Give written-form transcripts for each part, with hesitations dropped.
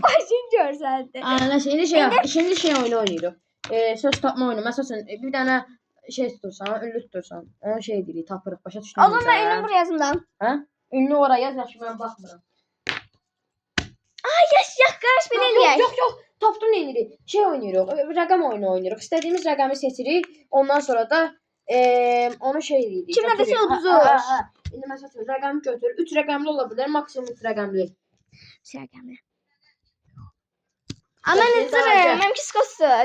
Başın görsəldi. Şimdi şey oyunu oynayırıq. Söz tapma oyunu. Məsələn, bir dənə şey tutursan, ünlü tutursan, onu şey deyirik, tapırıq, başa düşdün. O zaman ben ünlü buraya yazımdan. Hə? Ünlü oraya yaz, yaxşı mən baxmıram. Yaş qarış belə eləyək. Yox. Tapdım neyinirik? Şey oynayırıq, rəqəm oyunu oynayırıq. İstədiyimiz rəqəmi seçirik. Ondan sonra da onu şey deyirik. Kim nədirsə uduzur. İndi məsələn, rəqəmi götür. 3 rəqəmli ola bilər, maksimum 3 rəqəmli. Rəqəmli. Amma mən izləyirəm. Mənimki skosdur.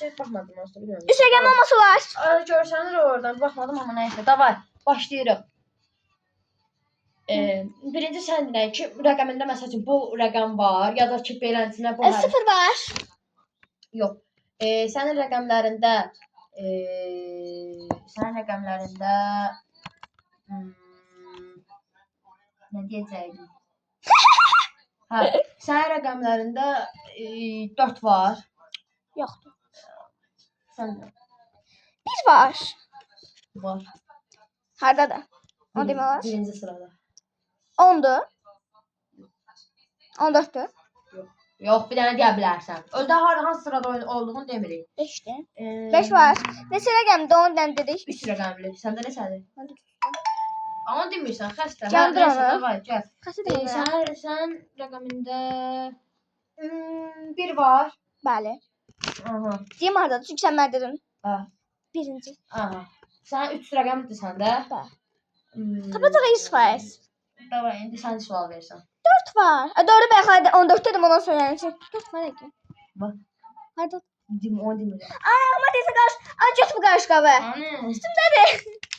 Çək, baxmadım aslında, bilmirəm. 3 rəqəmli olması var. Görsənir oradan, baxmadım amma nəysə. Davay, başlayırıq. Birinci sən deyək ki, rəqəmində məsələn bu rəqəm var, ya da ki beləsinə bu 0 var. Yox. Sənin rəqəmlərində nə deyəcəydim? Hə, sənin rəqəmlərində 4 var. Yoxdur. Sən də 1 var. var. Hardadır? O demək olar. Birinci sırada. 10'dur. 14'dür. Yox, bir dənə deyə bilərsən. Özdə hansı sırada olduğunu demirik. 5'dir. 5 var. Neçə rəqəmdir? 10 dənə dedik. 3 rəqəmli. Səndə neçədir? Amma demirsən, xəstə. Gəldir onu. Davay, gəl. Kaçı deyirəm? Sən rəqəmində 1 var. Bəli. Aha. Deyim hardadır? Çünki sən mənə dedin. Ha. Birinci. Aha. Sən 3 rəqəmlidir səndə. Bəli. Tapacaq 100%. Davay, indi sən sual versən. 4 var. Doğru ben hadi 14 dedim ondan sonra yani. 4 var ki. Bak. Hadi. O demir. Ama dese karşı. Acıt bu karşı kahve. Anne. Üstümdedir.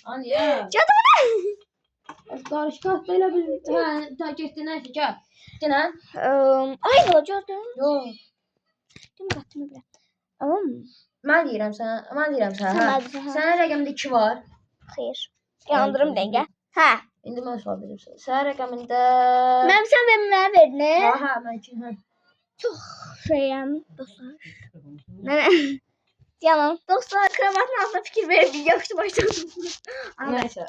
Anne ya. Cadı Karşı kahve belə bir. Hə, ta getdi nəsə gəl. Denən. Ay olacaq. Yox. Kim qattım belə. Mən deyirəm sənə. Hə. Sənin rəqəmində 2 var. Xeyr. Yandırım dəngə. Hə. İndi mən sual verirəm. Sənin rəqəmində Mənim sən və mənə verdin. Hə, mən 2. Hə. Çox şeyəm dostlar. Nə? Yalan. Dostlar kravatın altına fikir verdik. Yaxşı başladım. Nəysə.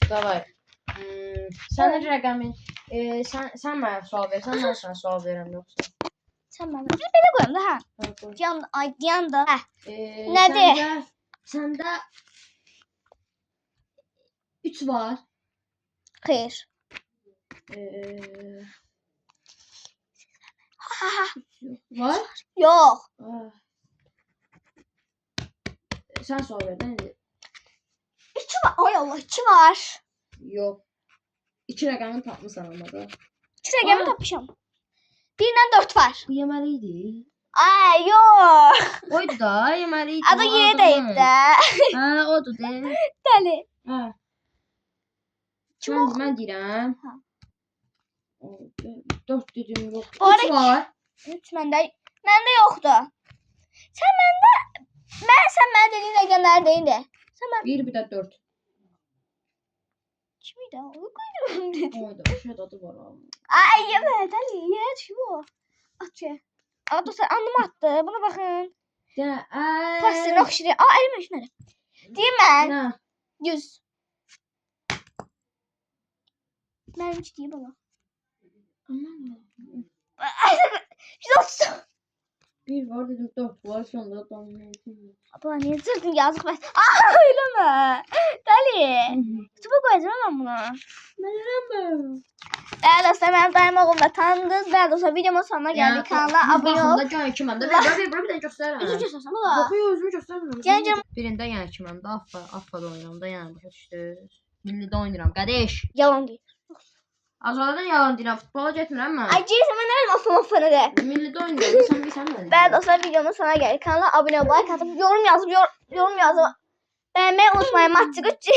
Davay. Sənin rəqəmin sən mənə sual versən, mən sənə sual verirəm yoxsa? Sən mənə. Belə qoyum da hə. Diyan da. Nədir? Səndə 3 var. Xeyr. Var? Yox. Sən sual verdin indi. 2 var. Ay Allah 2 var. Yox. 2 rəqəmini tapmısan amma da. 2 rəqəmi tapmışam. 1 ilə 4 var. Bu yeməli idi. Ay yox. Oydu da, yeməli idi. Adı yerdəydi də. Hə, odur de. Dəli. Hə. Mən deyirəm. 4 dedim yox. 3 var. 3 məndə yoxdur. Sən mənə dediyin rəqəmlər deyildi. Sən mən 1 bir də 4. kimi də o qoydum dedim. Oydu, şey adı var. Ay yemə, dəli, ye, çivo. Atçı. Adı sən anım attı. Buna baxın. Ya, Pasını oxşiri. Əlimə şunları. Deyim mən. Nə? 100. Mənim ki deyib ona. Aman. 130. 1 var dedim 4 var sonra da Abla niye zırdın yazık ben. Öyleme. Deli. Tuba koyacağım ben buna. Neden Değerli dostlar benim daima oğlumla tanıdınız. Değerli dostlar videomun sonuna geldik. Kanala abone ol. Baxımda yan kiməm də. Bir də göstərirəm. Üzü göstersen baba. Yox, özümü göstərmirəm. Gəncəm. Birində yan kiməm də, affa da oynayıram da, yəni başa düşdünüz. Millidə oynayıram, qardaş. Yalan değil. Azaladan yalan deyirəm, futbola getmirəm mən. Ay Jason ben ne afını de. Millidə oynayıram, sən bilsən mən. Değerli dostlar videomun sonuna geldik. Kanala abone ol, like atıp yorum yazıp beğenmeyi unutmayın. Matçı güç.